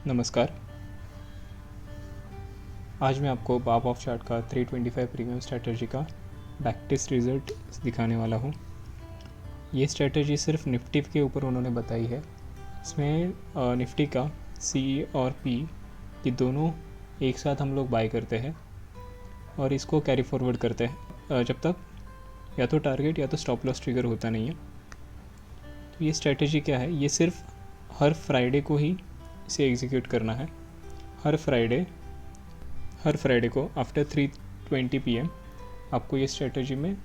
नमस्कार। आज मैं आपको बाब ऑफ चार्ट का 325 प्रीमियम स्ट्रैटेजी का बैक टेस्ट रिज़ल्ट दिखाने वाला हूँ। ये स्ट्रैटेजी सिर्फ निफ्टी के ऊपर उन्होंने बताई है। इसमें निफ्टी का सी और पी ये दोनों एक साथ हम लोग बाय करते हैं और इसको कैरी फॉरवर्ड करते हैं जब तक या तो टारगेट या तो स्टॉप लॉस ट्रिगर होता नहीं है। तो ये स्ट्रैटेजी क्या है, ये सिर्फ हर फ्राइडे को ही इसे एग्जीक्यूट करना है। हर फ्राइडे को आफ्टर 3:20 PM आपको ये स्ट्रैटेजी में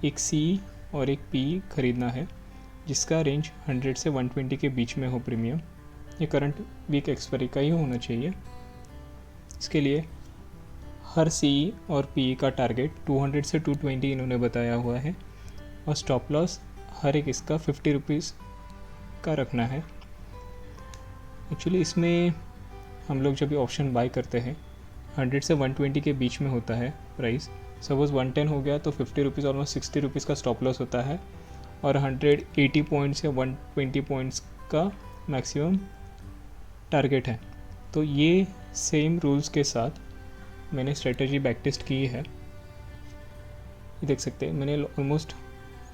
एक सी और एक पी खरीदना है जिसका रेंज 100 से 120 के बीच में हो प्रीमियम। ये करंट वीक एक्सपायरी का ही होना चाहिए। इसके लिए हर सी और पी का टारगेट 200 से 220 इन्होंने बताया हुआ है और स्टॉप लॉस हर एक इसका 50 रुपीज़ का रखना है। एक्चुअली इसमें हम लोग जब भी ऑप्शन बाय करते हैं 100 से 120 के बीच में होता है प्राइस। सपोज़ 110 हो गया तो 50 रुपीज़ ऑलमोस्ट 60 रुपीज़ का स्टॉप लॉस होता है और 180 पॉइंट्स या 120 पॉइंट्स का मैक्सिमम टारगेट है। तो ये सेम रूल्स के साथ मैंने स्ट्रेटजी बैक टेस्ट की है। ये देख सकते हैं मैंने ऑलमोस्ट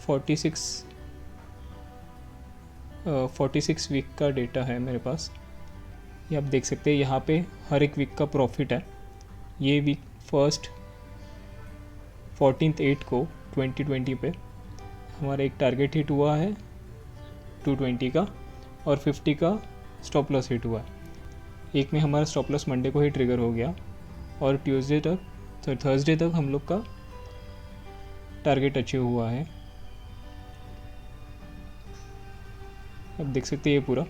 46 वीक का डेटा है मेरे पास। ये आप देख सकते हैं यहाँ पे हर एक वीक का प्रॉफिट है। ये वीक फर्स्ट 14/8 को 2020 पे हमारा एक टारगेट हिट हुआ है 220 का और 50 का स्टॉप लॉस हिट हुआ है। एक में हमारा स्टॉप लॉस मंडे को ही ट्रिगर हो गया और थर्सडे तक हम लोग का टारगेट अचीव हुआ है। अब देख सकते हैं ये पूरा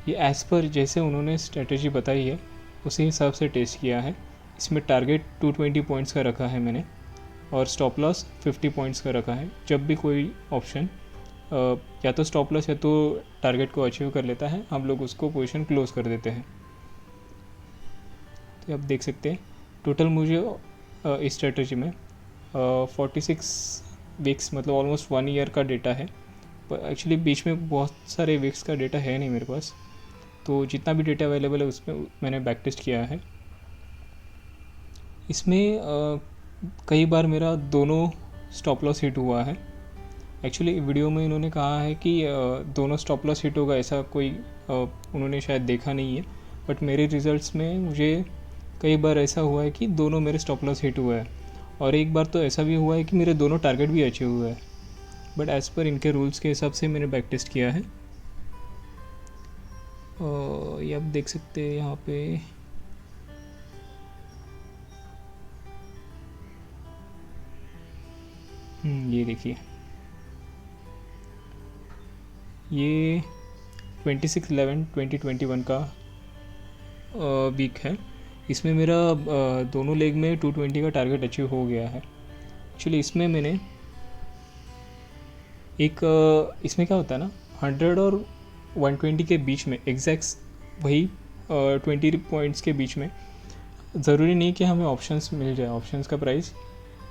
ये एज़ पर जैसे उन्होंने स्ट्रेटजी बताई है उसी हिसाब से टेस्ट किया है। इसमें टारगेट 220 पॉइंट्स का रखा है मैंने और स्टॉप लॉस 50 पॉइंट्स का रखा है। जब भी कोई ऑप्शन या तो स्टॉप लॉस या तो टारगेट को अचीव कर लेता है हम लोग उसको पोजीशन क्लोज कर देते हैं। तो आप देख सकते हैं टोटल मुझे इस स्ट्रेटजी में 46 वीक्स मतलब ऑलमोस्ट 1 ईयर का डेटा है। पर एक्चुअली बीच में बहुत सारे वीक्स का डेटा है नहीं मेरे पास, तो जितना भी डेटा अवेलेबल है उसमें मैंने बैक टेस्ट किया है। इसमें कई बार मेरा दोनों स्टॉप लॉस हिट हुआ है। एक्चुअली वीडियो में इन्होंने कहा है कि दोनों स्टॉप लॉस हिट होगा, ऐसा कोई उन्होंने शायद देखा नहीं है। बट मेरे रिजल्ट्स में मुझे कई बार ऐसा हुआ है कि दोनों मेरे स्टॉप लॉस हिट हुआ है और एक बार तो ऐसा भी हुआ है कि मेरे दोनों टारगेट भी अचीव हुए हैं। बट एज़ पर इनके रूल्स के हिसाब से मैंने बैक टेस्ट किया है। ये आप देख सकते हैं यहाँ पे ये देखिए ये 26/11/2021 का वीक है। इसमें मेरा दोनों लेग में 220 का टारगेट अचीव हो गया है। एक्चुअली इसमें मैंने इसमें क्या होता है ना 100 और 120 के बीच में एग्जैक्ट वही 20 पॉइंट्स के बीच में ज़रूरी नहीं कि हमें ऑप्शंस मिल जाए। ऑप्शंस का प्राइस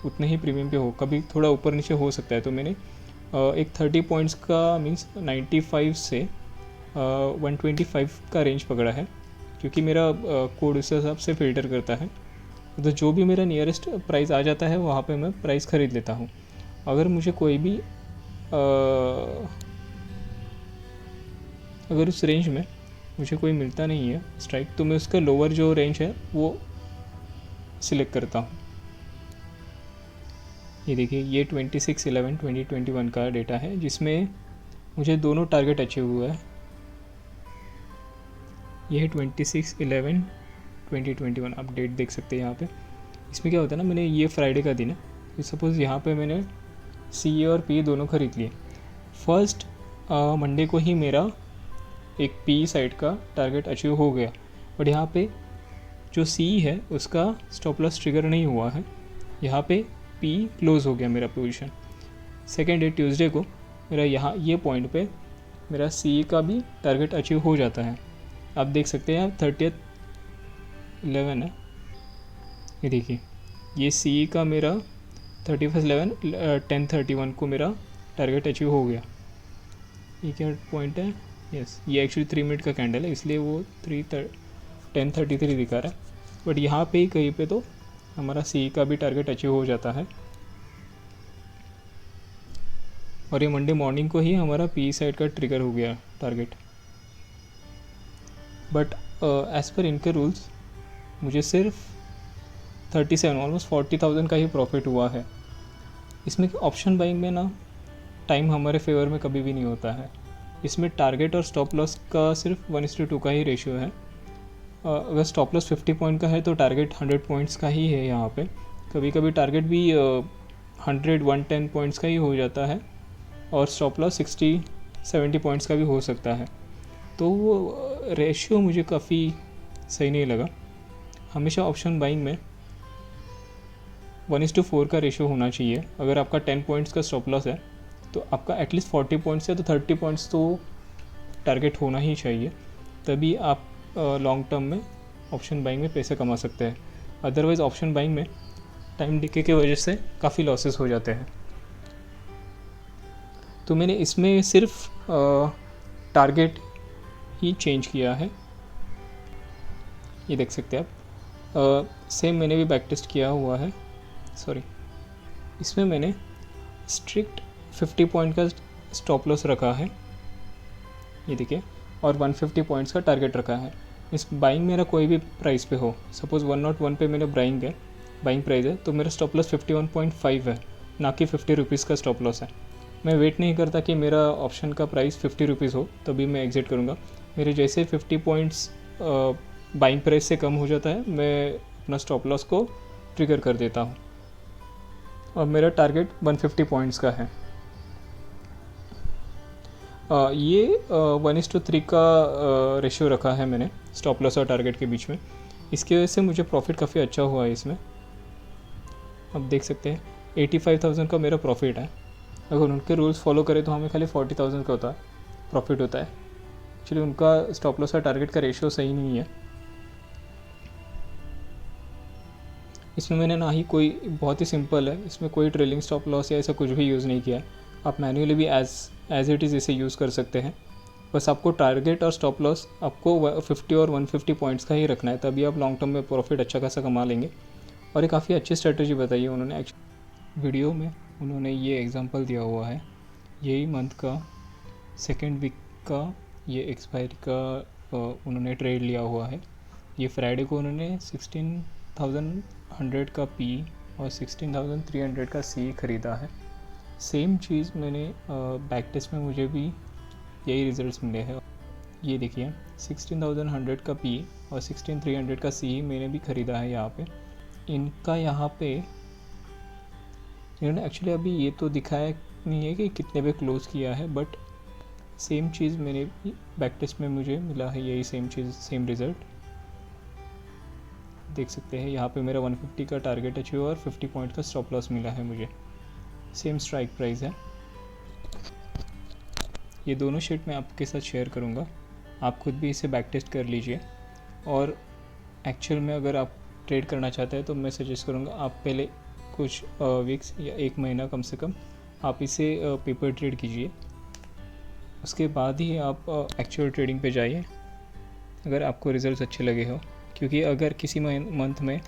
उतने ही प्रीमियम पे हो, कभी थोड़ा ऊपर नीचे हो सकता है। तो मैंने एक 30 पॉइंट्स का मींस 95 से 125 का रेंज पकड़ा है क्योंकि मेरा कोड उस हिसाब से फ़िल्टर करता है। तो जो भी मेरा नियरेस्ट प्राइस आ जाता है वहाँ पे मैं प्राइस ख़रीद लेता हूँ। अगर मुझे कोई भी अगर उस रेंज में मुझे कोई मिलता नहीं है स्ट्राइक तो मैं उसका लोअर जो रेंज है वो सिलेक्ट करता हूँ। ये देखिए ये 26/11/2021 का डेटा है जिसमें मुझे दोनों टारगेट अचीव हुआ है। ये है 26/11/2021 आप डेट देख सकते हैं यहाँ पे। इसमें क्या होता है ना मैंने ये फ्राइडे का दिन है तो सपोज़ यहाँ पे मैंने सी और पी दोनों खरीद लिए। फर्स्ट मंडे को ही मेरा एक पी साइड का टारगेट अचीव हो गया बट यहाँ पे जो सी है उसका स्टॉप लॉस ट्रिगर नहीं हुआ है। यहाँ पे पी क्लोज हो गया मेरा पोजीशन। सेकेंड डे ट्यूसडे को मेरा यहाँ ये पॉइंट पे मेरा सी का भी टारगेट अचीव हो जाता है। आप देख सकते हैं 30/11 है। ये देखिए ये सी का मेरा 31/11 10/31 को मेरा टारगेट अचीव हो गया। ये क्या पॉइंट है यस, ये एक्चुअली 3 मिनट का कैंडल है, इसलिए वो 10:33 दिखा रहा है। बट यहाँ पे ही कहीं पे तो हमारा सी का भी टारगेट अचीव हो जाता है, और ये मंडे मॉर्निंग को ही हमारा पी साइड का ट्रिगर हो गया टारगेट। बट एज़ पर इनके रूल्स मुझे सिर्फ 37 ऑलमोस्ट 40,000 का ही प्रॉफिट हुआ है। इसमें ऑप्शन बाइंग में ना टाइम हमारे फेवर में कभी भी नहीं होता है। इसमें टारगेट और स्टॉप लॉस का सिर्फ 1:2 का ही रेशियो है। अगर स्टॉप लॉस 50 पॉइंट का है तो टारगेट 100 पॉइंट्स का ही है यहाँ पे। कभी कभी टारगेट भी 110 पॉइंट्स का ही हो जाता है, और स्टॉप लॉस 60-70 पॉइंट्स का भी हो सकता है। तो वो रेशियो मुझे काफ़ी सही नहीं लगा। हमेशा ऑप्शन बाइंग में 1:4 का रेशियो होना चाहिए। अगर आपका 10 पॉइंट्स का स्टॉप लॉस है तो आपका एटलीस्ट 40 पॉइंट्स है तो 30 पॉइंट्स तो टारगेट होना ही चाहिए, तभी आप लॉन्ग टर्म में ऑप्शन बाइंग में पैसे कमा सकते हैं। अदरवाइज़ ऑप्शन बाइंग में टाइम डिके की वजह से काफ़ी लॉसेस हो जाते हैं। तो मैंने इसमें सिर्फ टारगेट ही चेंज किया है, ये देख सकते हैं आप। सेम मैंने भी बैक टेस्ट किया हुआ है, सॉरी, इसमें मैंने स्ट्रिक्ट 50 पॉइंट का स्टॉप लॉस रखा है, ये देखिए, और 150 पॉइंट्स का टारगेट रखा है। इस बाइंग मेरा कोई भी प्राइस पे हो, सपोज़ 101 पे मेरा बाइंग प्राइस है, तो मेरा स्टॉप लॉस 51.5 है, ना कि 50 रुपीज़ का स्टॉप लॉस है। मैं वेट नहीं करता कि मेरा ऑप्शन का प्राइस 50 रुपीज़ हो तभी मैं एग्जिट करूँगा। मेरे जैसे 50 पॉइंट्स बाइंग प्राइस से कम हो जाता है, मैं अपना स्टॉप लॉस को ट्रिगर कर देता हूँ, और मेरा टारगेट 150 पॉइंट्स का है। ये 1:3 का रेशियो रखा है मैंने स्टॉप लॉस और टारगेट के बीच में। इसकी वजह से मुझे प्रॉफिट काफ़ी अच्छा हुआ है इसमें। अब देख सकते हैं 85,000 का मेरा प्रॉफिट है। अगर उनके रूल्स फॉलो करें तो हमें खाली 40,000 का प्रॉफिट होता है। एक्चुअली उनका स्टॉप लॉस और टारगेट का रेशियो सही नहीं है। इसमें मैंने ना ही कोई, बहुत ही सिंपल है, इसमें कोई ट्रेलिंग स्टॉप लॉस या ऐसा कुछ भी यूज़ नहीं किया है। आप मैन्युअली भी एज इट इज़ इसे यूज़ कर सकते हैं। बस आपको टारगेट और स्टॉप लॉस आपको 50 और 150 पॉइंट्स का ही रखना है, तभी आप लॉन्ग टर्म में प्रॉफिट अच्छा खासा कमा लेंगे। और ये काफ़ी अच्छी स्ट्रेटजी बताई है उन्होंने। वीडियो में उन्होंने ये एग्जांपल दिया हुआ है, यही मंथ का 2nd वीक का ये एक्सपायरी का उन्होंने ट्रेड लिया हुआ है। ये फ्राइडे को उन्होंने 16,100 का पी और 16,300 का सी ख़रीदा है। सेम चीज़ मैंने बैक टेस्ट में मुझे भी यही रिज़ल्ट्स मिले हैं। ये देखिए 16,100 का पी और 16,300 का सी मैंने भी ख़रीदा है यहाँ पे। इनका यहाँ पे इन्होंने एक्चुअली अभी ये तो दिखाया नहीं है कि कितने पे क्लोज़ किया है, बट सेम चीज़ मैंने भी बैक टेस्ट में मुझे मिला है, यही सेम चीज़, सेम रिज़ल्ट देख सकते हैं। यहाँ पे मेरा 150 का टारगेट अचीव और 50 पॉइंट का स्टॉप लॉस मिला है मुझे। सेम स्ट्राइक प्राइस है। ये दोनों शीट मैं आपके साथ शेयर करूँगा, आप खुद भी इसे बैक टेस्ट कर लीजिए। और एक्चुअल में अगर आप ट्रेड करना चाहते हैं तो मैं सजेस्ट करूँगा आप पहले कुछ वीक्स या 1 महीना कम से कम आप इसे पेपर ट्रेड कीजिए, उसके बाद ही आप एक्चुअल ट्रेडिंग पे जाइए अगर आपको रिज़ल्ट्स अच्छे लगे हो। क्योंकि अगर किसी मंथ में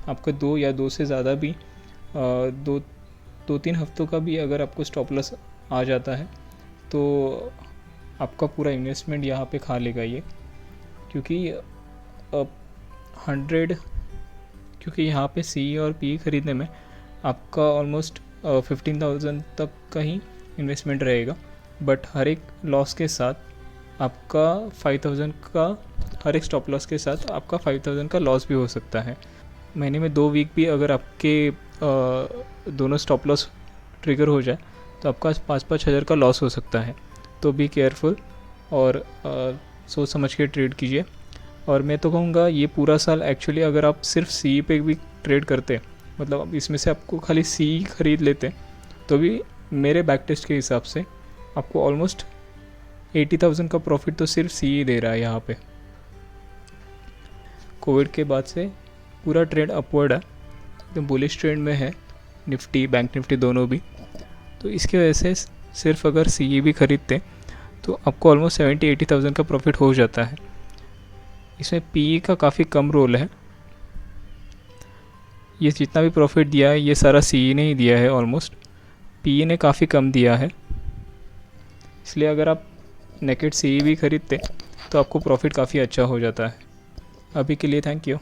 आपका 2 या 2 से ज़्यादा भी 2-3 हफ्तों का भी अगर आपको स्टॉप लॉस आ जाता है तो आपका पूरा इन्वेस्टमेंट यहाँ पे खा लेगा ये। क्योंकि 100 क्योंकि यहाँ पे सी और पी ख़रीदने में आपका ऑलमोस्ट 15,000 तक का ही इन्वेस्टमेंट रहेगा, बट हर एक लॉस के साथ आपका 5,000 का, हर एक स्टॉप लॉस के साथ आपका 5,000 का लॉस भी हो सकता है। महीने में 2 वीक भी अगर आपके दोनों स्टॉप लॉस ट्रिगर हो जाए तो आपका 5-5 हज़ार का लॉस हो सकता है। तो बी केयरफुल और सोच समझ के ट्रेड कीजिए। और मैं तो कहूँगा ये पूरा साल एक्चुअली अगर आप सिर्फ सी पे भी ट्रेड करते, मतलब इसमें से आपको खाली सी ख़रीद लेते, तो भी मेरे बैक टेस्ट के हिसाब से आपको ऑलमोस्ट 80,000 का प्रॉफिट तो सिर्फ सी ही दे रहा है यहाँ पे। कोविड के बाद से पूरा ट्रेंड अपवर्ड है, एकदम बुलिश ट्रेंड में है निफ्टी, बैंक निफ्टी दोनों भी। तो इसकी वजह से सिर्फ अगर सी भी ख़रीदते तो आपको ऑलमोस्ट 70-80,000 का प्रॉफिट हो जाता है। इसमें पी का काफ़ी कम रोल है। ये जितना भी प्रॉफिट दिया है ये सारा सी ने ही दिया है ऑलमोस्ट, पी ने काफ़ी कम दिया है। इसलिए अगर आप नेकेड सी भी ख़रीदते तो आपको प्रॉफिट काफ़ी अच्छा हो जाता है। अभी के लिए थैंक यू।